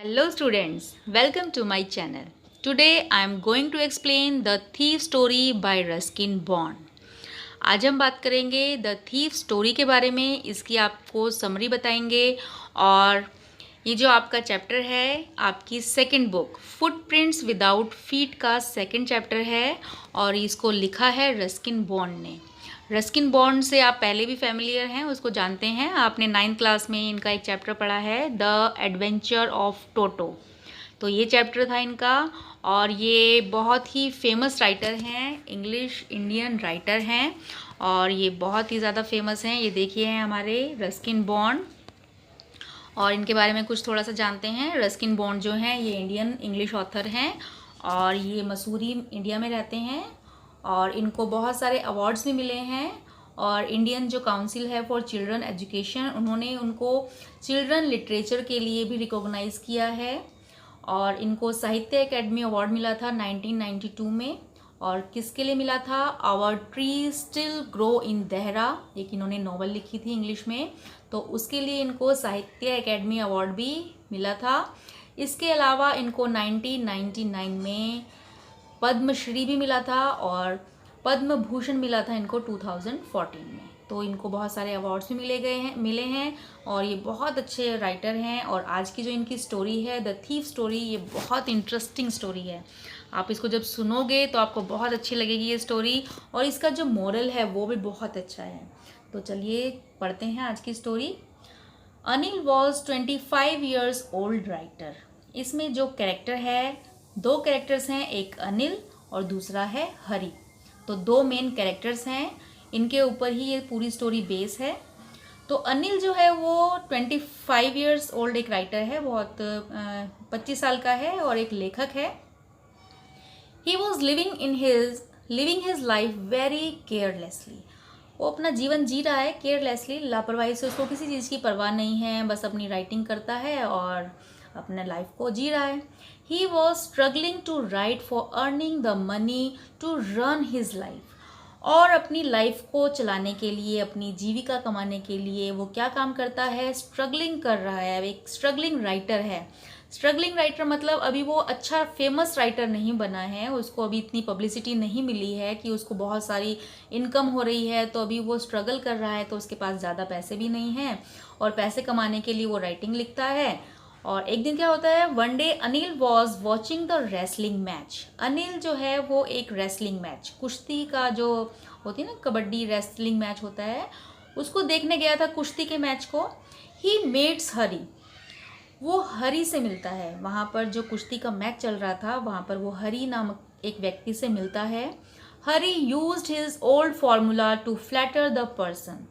Hello students, welcome to my channel. Today I am going to explain The Thief Story by Ruskin Bond. आज हम बात करेंगे the thief story के बारे में। इसकी आपको समरी बताएंगे और ये जो आपका चैप्टर है आपकी second book footprints without feet का सेकंड चैप्टर है और इसको लिखा है रस्किन बॉन्ड ने। रस्किन बॉन्ड से आप पहले भी फैमिलियर हैं, उसको जानते हैं। आपने 9th क्लास में इनका एक चैप्टर पढ़ा है द एडवेंचर ऑफ टोटो। तो ये चैप्टर था इनका और ये बहुत ही फेमस राइटर हैं, इंग्लिश इंडियन राइटर हैं और ये बहुत ही ज़्यादा फेमस हैं। ये देखिए हैं हमारे रस्किन बॉन्ड और इनके बारे में कुछ थोड़ा सा जानते हैं। रस्किन बॉन्ड जो हैं ये इंडियन इंग्लिश ऑथर हैं और ये मसूरी इंडिया में रहते हैं और इनको बहुत सारे अवार्ड्स भी मिले हैं और इंडियन जो काउंसिल है फॉर चिल्ड्रन एजुकेशन उन्होंने उनको चिल्ड्रन लिटरेचर के लिए भी रिकॉग्नाइज़ किया है और इनको साहित्य अकेडमी अवार्ड मिला था 1992 में। और किसके लिए मिला था? Our tree still grow in Dehra, एक इन्होंने नॉवल लिखी थी इंग्लिश में, तो उसके लिए इनको साहित्य अकेडमी अवार्ड भी मिला था। इसके अलावा इनको 1999 में पद्मश्री भी मिला था और पद्म भूषण मिला था इनको 2014 में। तो इनको बहुत सारे अवार्ड्स भी मिले हैं और ये बहुत अच्छे राइटर हैं। और आज की जो इनकी स्टोरी है द थीफ स्टोरी, ये बहुत इंटरेस्टिंग स्टोरी है। आप इसको जब सुनोगे तो आपको बहुत अच्छी लगेगी ये स्टोरी और इसका जो मोरल है वो भी बहुत अच्छा है। तो चलिए पढ़ते हैं आज की story. Anil was 25 years old writer. इसमें जो कैरेक्टर है, दो कैरेक्टर्स हैं, एक अनिल और दूसरा है हरी। तो दो मेन कैरेक्टर्स हैं, इनके ऊपर ही ये पूरी स्टोरी बेस है। तो अनिल जो है वो 25 ईयर्स ओल्ड एक राइटर है, बहुत 25 साल का है और एक लेखक है। He was living his life very carelessly. वो अपना जीवन जी रहा है केयरलेसली, लापरवाही से। उसको किसी चीज़ की परवाह नहीं है, बस अपनी राइटिंग करता है और अपने लाइफ को जी रहा है। He was struggling to write for earning the money to run his life. और अपनी लाइफ को चलाने के लिए, अपनी जीविका कमाने के लिए वो क्या काम करता है? स्ट्रगलिंग कर रहा है। एक स्ट्रगलिंग राइटर है। स्ट्रगलिंग राइटर मतलब अभी वो अच्छा फेमस राइटर नहीं बना है, उसको अभी इतनी पब्लिसिटी नहीं मिली है कि उसको बहुत सारी इनकम हो रही है, तो अभी वो स्ट्रगल कर रहा है। तो उसके पास ज़्यादा पैसे भी नहीं हैं और पैसे कमाने के लिए वो राइटिंग लिखता है। और एक दिन क्या होता है, one day Anil was watching the wrestling match. Anil जो है वो एक रेसलिंग मैच, कुश्ती का जो होती है ना, कबड्डी रेसलिंग मैच होता है, उसको देखने गया था, कुश्ती के मैच को। ही मेट्स हरी, वो हरी से मिलता है। वहाँ पर जो कुश्ती का मैच चल रहा था वहाँ पर वो हरी नामक एक व्यक्ति से मिलता है। Hari used his old formula to flatter the person.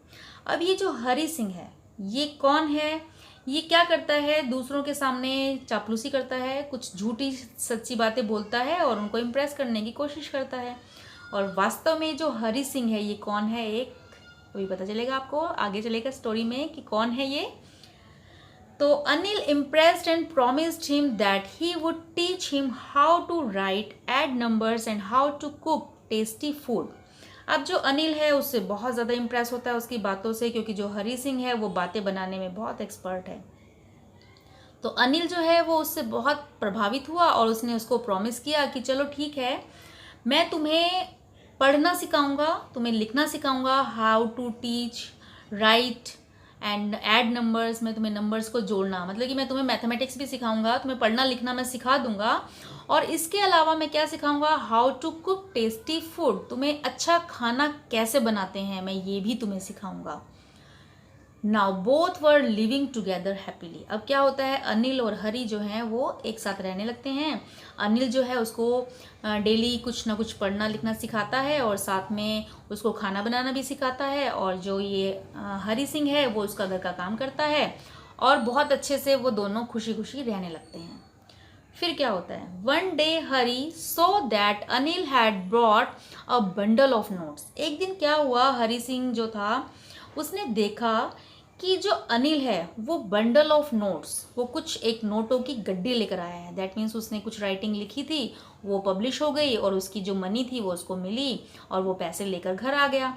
अब ये जो हरी सिंह है ये कौन है? ये क्या करता है? दूसरों के सामने चापलूसी करता है, कुछ झूठी सच्ची बातें बोलता है और उनको इम्प्रेस करने की कोशिश करता है। और वास्तव में जो हरी सिंह है ये कौन है, एक अभी पता चलेगा आपको, आगे चलेगा स्टोरी में कि कौन है ये। तो Anil impressed and promised him that he would teach him how to write, add numbers and how to cook tasty food. अब जो अनिल है उससे बहुत ज़्यादा इम्प्रेस होता है उसकी बातों से, क्योंकि जो हरी सिंह है वो बातें बनाने में बहुत एक्सपर्ट है। तो अनिल जो है वो उससे बहुत प्रभावित हुआ और उसने उसको प्रॉमिस किया कि चलो ठीक है, मैं तुम्हें पढ़ना सिखाऊंगा, तुम्हें लिखना सिखाऊंगा, how to teach write and add numbers, मैं तुम्हें नंबर्स को जोड़ना, मतलब कि मैं तुम्हें मैथमेटिक्स भी सिखाऊंगा, तुम्हें पढ़ना लिखना मैं सिखा दूंगा। और इसके अलावा मैं क्या सिखाऊंगा? How to cook tasty food, तुम्हें अच्छा खाना कैसे बनाते हैं मैं ये भी तुम्हें सिखाऊंगा। Now both were living together happily. अब क्या होता है, अनिल और हरी जो हैं वो एक साथ रहने लगते हैं। अनिल जो है उसको डेली कुछ ना कुछ पढ़ना लिखना सिखाता है और साथ में उसको खाना बनाना भी सिखाता है। और जो ये हरी सिंह है वो उसका घर का काम करता है और बहुत अच्छे से वो दोनों खुशी खुशी रहने लगते हैं। फिर क्या होता है, one day Hari so that Anil had brought a bundle of notes. एक दिन क्या हुआ, हरी सिंह जो था उसने देखा कि जो अनिल है वो बंडल ऑफ नोट्स, वो कुछ एक नोटों की गड्डी लेकर आया है। दैट मीन्स उसने कुछ राइटिंग लिखी थी, वो पब्लिश हो गई और उसकी जो मनी थी वो उसको मिली और वो पैसे लेकर घर आ गया।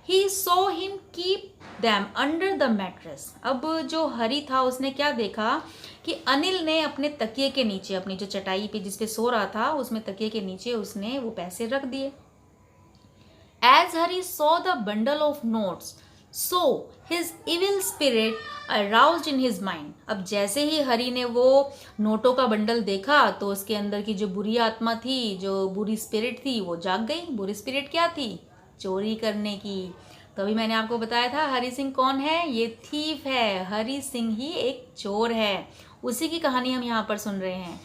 He saw him keep them under the mattress. अब जो हरी था उसने क्या देखा कि अनिल ने अपने तकिए के नीचे, अपनी जो चटाई पे जिस पे सो रहा था उसमें तकिए के नीचे उसने वो पैसे रख दिए। As Hari saw the bundle of notes, so his evil spirit aroused in his mind. अब जैसे ही हरी ने वो नोटों का बंडल देखा तो उसके अंदर की जो बुरी आत्मा थी, जो बुरी स्पिरिट थी, वो जाग गई। बुरी स्पिरिट क्या थी? चोरी करने की। तो अभी मैंने आपको बताया था हरी सिंह कौन है? ये थीफ है। हरी सिंह ही एक चोर है। उसी की कहानी हम यहाँ पर सुन रहे हैं।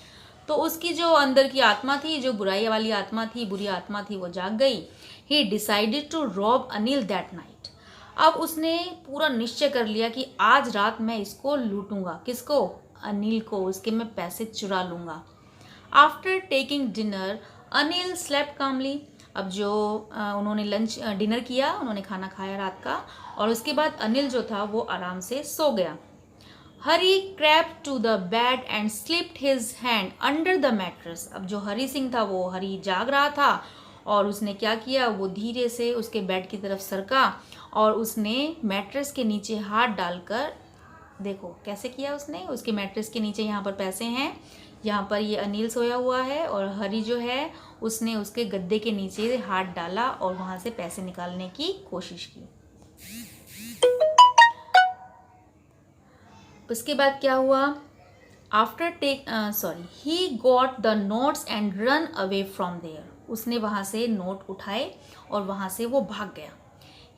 तो उसकी जो अंदर की आत्मा थी, जो बुराई वाली आत्मा थी, बुरी आत्मा थी, वो जाग गई। He decided to rob Anil that night. अब उसने पूरा निश्चय कर लिया कि आज रात मैं इसको लूटूंगा। किसको? अनिल को। उसके मैं पैसे चुरा लूंगा। After taking dinner Anil slept calmly. अब जो उन्होंने डिनर किया, उन्होंने खाना खाया रात का, और उसके बाद अनिल जो था वो आराम से सो गया। हरी crept to the bed and slipped his hand under the mattress। अब जो हरी सिंह था वो हरी जाग रहा था और उसने क्या किया, वो धीरे से उसके बेड की तरफ सरका और उसने मैट्रेस के नीचे हाथ डालकर, देखो कैसे किया उसने, उसके मैट्रेस के नीचे यहाँ पर पैसे हैं, यहाँ पर ये अनिल सोया हुआ है और हरी जो है उसने उसके गद्दे के नीचे हाथ डाला और वहाँ से पैसे निकालने की कोशिश की। उसके बाद क्या हुआ? After he got the notes and run away from there. उसने वहाँ से नोट उठाए और वहाँ से वो भाग गया।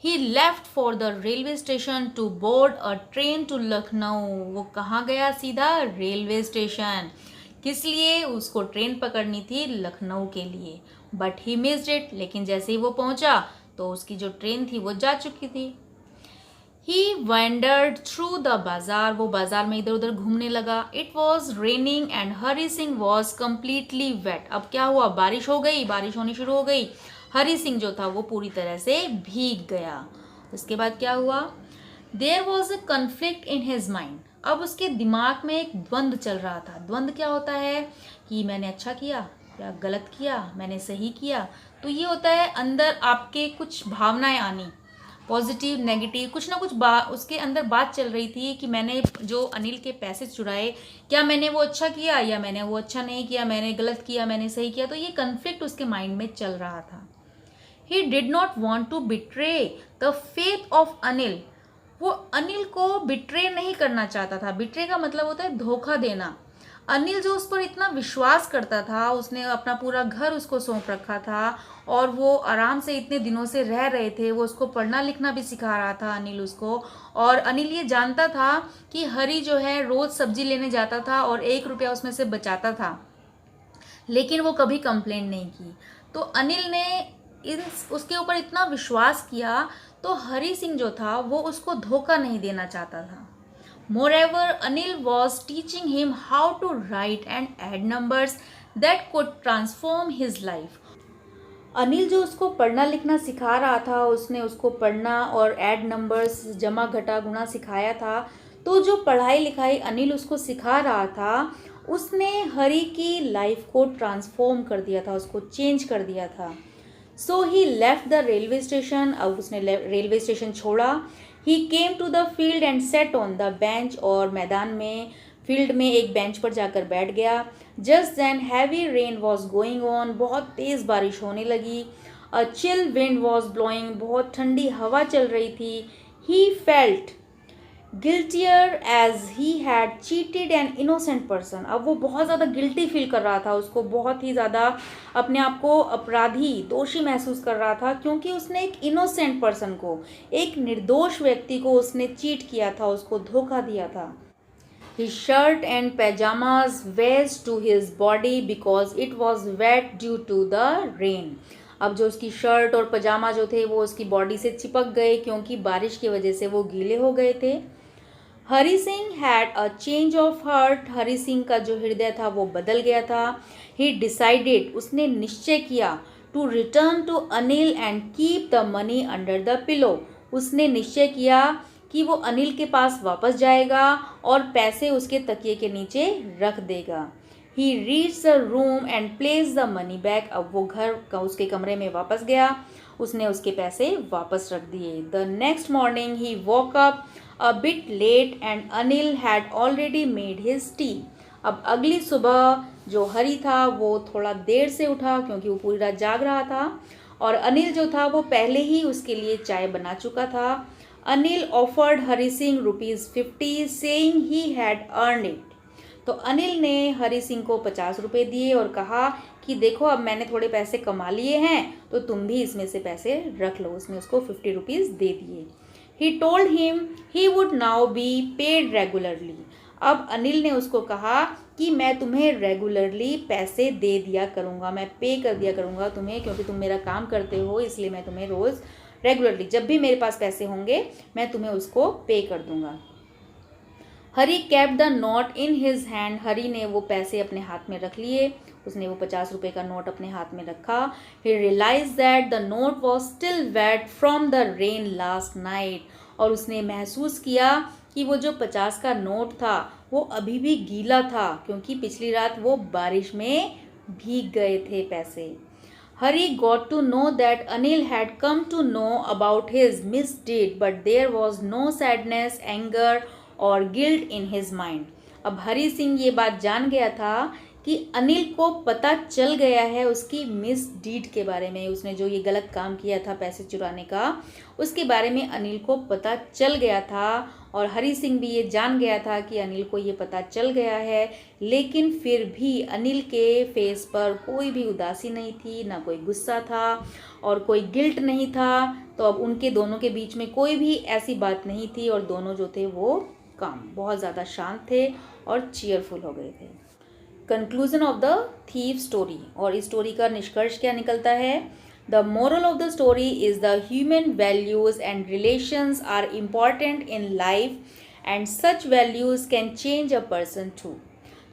He left for the railway station to board a train to Lucknow. वो कहाँ गया? सीधा रेलवे स्टेशन। किस लिए? उसको ट्रेन पकड़नी थी लखनऊ के लिए। But he missed it. लेकिन जैसे ही वो पहुँचा तो उसकी जो ट्रेन थी वो जा चुकी थी। He wandered through the बाजार। वो बाजार में इधर उधर घूमने लगा। It was raining and Hari Singh was completely wet। अब क्या हुआ? बारिश हो गई, बारिश होनी शुरू हो गई। हरी सिंह जो था वो पूरी तरह से भीग गया। उसके बाद क्या हुआ? There was a conflict in his mind। अब उसके दिमाग में एक द्वंद्व चल रहा था। द्वंद्व क्या होता है? कि मैंने अच्छा किया या गलत किया, मैंने सही किया। तो ये होता है अंदर आपके कुछ भावनाएं आनी, पॉजिटिव नेगेटिव, कुछ ना कुछ उसके अंदर बात चल रही थी कि मैंने जो अनिल के पैसे चुराए, क्या मैंने वो अच्छा किया या मैंने वो अच्छा नहीं किया, मैंने गलत किया, मैंने सही किया। तो ये कन्फ्लिक्ट उसके माइंड में चल रहा था। He did not want to betray the faith of Anil. वो अनिल को बिट्रे नहीं करना चाहता था। बिट्रे का मतलब होता है धोखा देना। अनिल जो उस पर इतना विश्वास करता था, उसने अपना पूरा घर उसको सौंप रखा था और वो आराम से इतने दिनों से रह रहे थे। वो उसको पढ़ना लिखना भी सिखा रहा था अनिल उसको। और अनिल ये जानता था कि हरी जो है रोज़ सब्जी लेने जाता था और 1 रुपया उसमें से बचाता था, लेकिन वो कभी कंप्लेंट नहीं की। तो अनिल ने उसके ऊपर इतना विश्वास किया, तो हरी सिंह जो था वो उसको धोखा नहीं देना चाहता था। Moreover, Anil was teaching him how to write and add numbers that could transform his life। Anil जो उसको पढ़ना लिखना सिखा रहा था, उसने उसको पढ़ना और ऐड नंबर्स, जमा घटा गुणा सिखाया था। तो जो पढ़ाई लिखाई अनिल उसको सिखा रहा था, उसने हरी की लाइफ को ट्रांसफॉर्म कर दिया था, उसको चेंज कर दिया था। So he left the railway station. अब उसने रेलवे स्टेशन छोड़ा। He came to the field and sat on the bench. और मैदान में, फील्ड में एक बेंच पर जाकर बैठ गया। Just then heavy rain was going on. बहुत तेज़ बारिश होने लगी। A chill wind was blowing. बहुत ठंडी हवा चल रही थी। He felt guiltier as he had cheated an innocent person. अब वो बहुत ज़्यादा गिल्टी फील कर रहा था, उसको बहुत ही ज़्यादा अपने आप को अपराधी, दोषी महसूस कर रहा था, क्योंकि उसने एक इनोसेंट पर्सन को, एक निर्दोष व्यक्ति को उसने चीट किया था, उसको धोखा दिया था। His shirt and pajamas wedged to his body because it was wet due to the rain। अब जो उसकी शर्ट और पजामा जो थे वो उसकी बॉडी से चिपक गए क्योंकि बारिश की वजह से वो गीले हो गए थे। Hari Singh had a change of heart. Hari Singh का जो हृदय था वो बदल गया था। ही डिसाइडेड, उसने निश्चय किया, to return to Anil and keep the money under the pillow. उसने निश्चय किया कि वो अनिल के पास वापस जाएगा और पैसे उसके तकिए के नीचे रख देगा। He reach the room and place the money back. अब वो घर का उसके कमरे में वापस गया, उसने उसके पैसे वापस रख दिए। The next morning he walk up a bit late and Anil had already made his tea. अब अगली सुबह जो हरी था वो थोड़ा देर से उठा क्योंकि वो पूरी रात जाग रहा था, और अनिल जो था वो पहले ही उसके लिए चाय बना चुका था। Anil offered Hari Singh ₹50 saying he had earn it. तो अनिल ने हरी सिंह को 50 रुपये दिए और कहा कि देखो अब मैंने थोड़े पैसे कमा लिए हैं तो तुम भी इसमें से पैसे रख लो। उसने उसको 50 रुपीज़ दे दिए। He told him he would now be paid regularly. अब अनिल ने उसको कहा कि मैं तुम्हें रेगुलरली पैसे दे दिया करूँगा, मैं पे कर दिया करूँगा तुम्हें, क्योंकि तुम मेरा काम करते हो इसलिए मैं तुम्हें रोज़ रेगुलरली जब भी मेरे पास पैसे होंगे मैं तुम्हें उसको पे कर दूँगा। Hari kept the note in his hand. Hari ने वो पैसे अपने हाथ में रख लिए, उसने वो 50 रुपये का नोट अपने हाथ में रखा। He realize that the note was still wet from the rain last night. और उसने महसूस किया कि वो जो 50 का नोट था वो अभी भी गीला था क्योंकि पिछली रात वो बारिश में भीग गए थे पैसे। Hari got to know that Anil had come to know about his misdeed, but there was no sadness, anger or guilt in his mind. अब हरी सिंह ये बात जान गया था कि अनिल को पता चल गया है उसकी मिसडीड के बारे में, उसने जो ये गलत काम किया था पैसे चुराने का, उसके बारे में अनिल को पता चल गया था। और हरी सिंह भी ये जान गया था कि अनिल को ये पता चल गया है, लेकिन फिर भी अनिल के फेस पर कोई भी उदासी नहीं थी, ना कोई गुस्सा था और कोई गिल्ट नहीं था। तो अब उनके दोनों के बीच में कोई भी ऐसी बात नहीं थी और दोनों जो थे वो काम बहुत ज़्यादा शांत थे और चीयरफुल हो गए थे। Conclusion of the thief story, और इस स्टोरी का निष्कर्ष क्या निकलता है? The moral of the story is the human values and relations are important in life and such values can change a person too.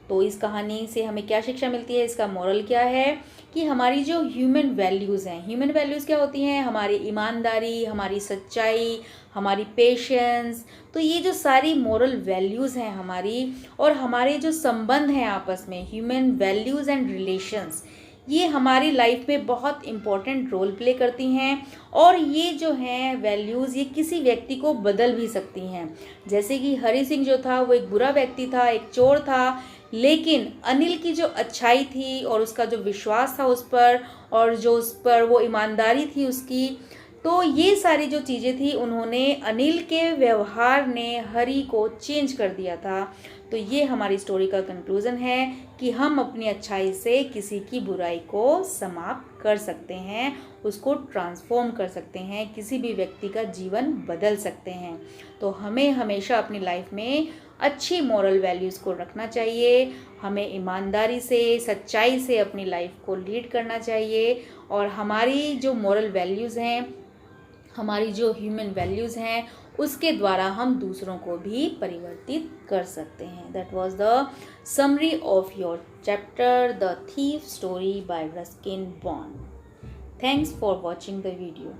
तो इस कहानी से हमें क्या शिक्षा मिलती है? इसका मोरल क्या है कि हमारी जो ह्यूमन वैल्यूज़ हैं, ह्यूमन वैल्यूज़ क्या होती हैं? हमारी ईमानदारी, हमारी सच्चाई, हमारी पेशेंस, तो ये जो सारी मोरल वैल्यूज़ हैं हमारी, और हमारे जो संबंध हैं आपस में, ह्यूमन वैल्यूज़ एंड रिलेशंस, ये हमारी लाइफ में बहुत इम्पॉर्टेंट रोल प्ले करती हैं। और ये जो हैं वैल्यूज़ ये किसी व्यक्ति को बदल भी सकती हैं। जैसे कि हरी सिंह जो था वो एक बुरा व्यक्ति था, एक चोर था, लेकिन अनिल की जो अच्छाई थी और उसका जो विश्वास था उस पर, और जो उस पर वो ईमानदारी थी उसकी, तो ये सारी जो चीज़ें थी उन्होंने, अनिल के व्यवहार ने हरी को चेंज कर दिया था। तो ये हमारी स्टोरी का कंक्लूज़न है कि हम अपनी अच्छाई से किसी की बुराई को समाप्त कर सकते हैं, उसको ट्रांसफॉर्म कर सकते हैं, किसी भी व्यक्ति का जीवन बदल सकते हैं। तो हमें हमेशा अपनी लाइफ में अच्छी मॉरल वैल्यूज़ को रखना चाहिए, हमें ईमानदारी से, सच्चाई से अपनी लाइफ को लीड करना चाहिए, और हमारी जो मॉरल वैल्यूज़ हैं, हमारी जो ह्यूमन वैल्यूज़ हैं, उसके द्वारा हम दूसरों को भी परिवर्तित कर सकते हैं। That was the summary of your chapter the thief story by Ruskin bond. Thanks for watching the video.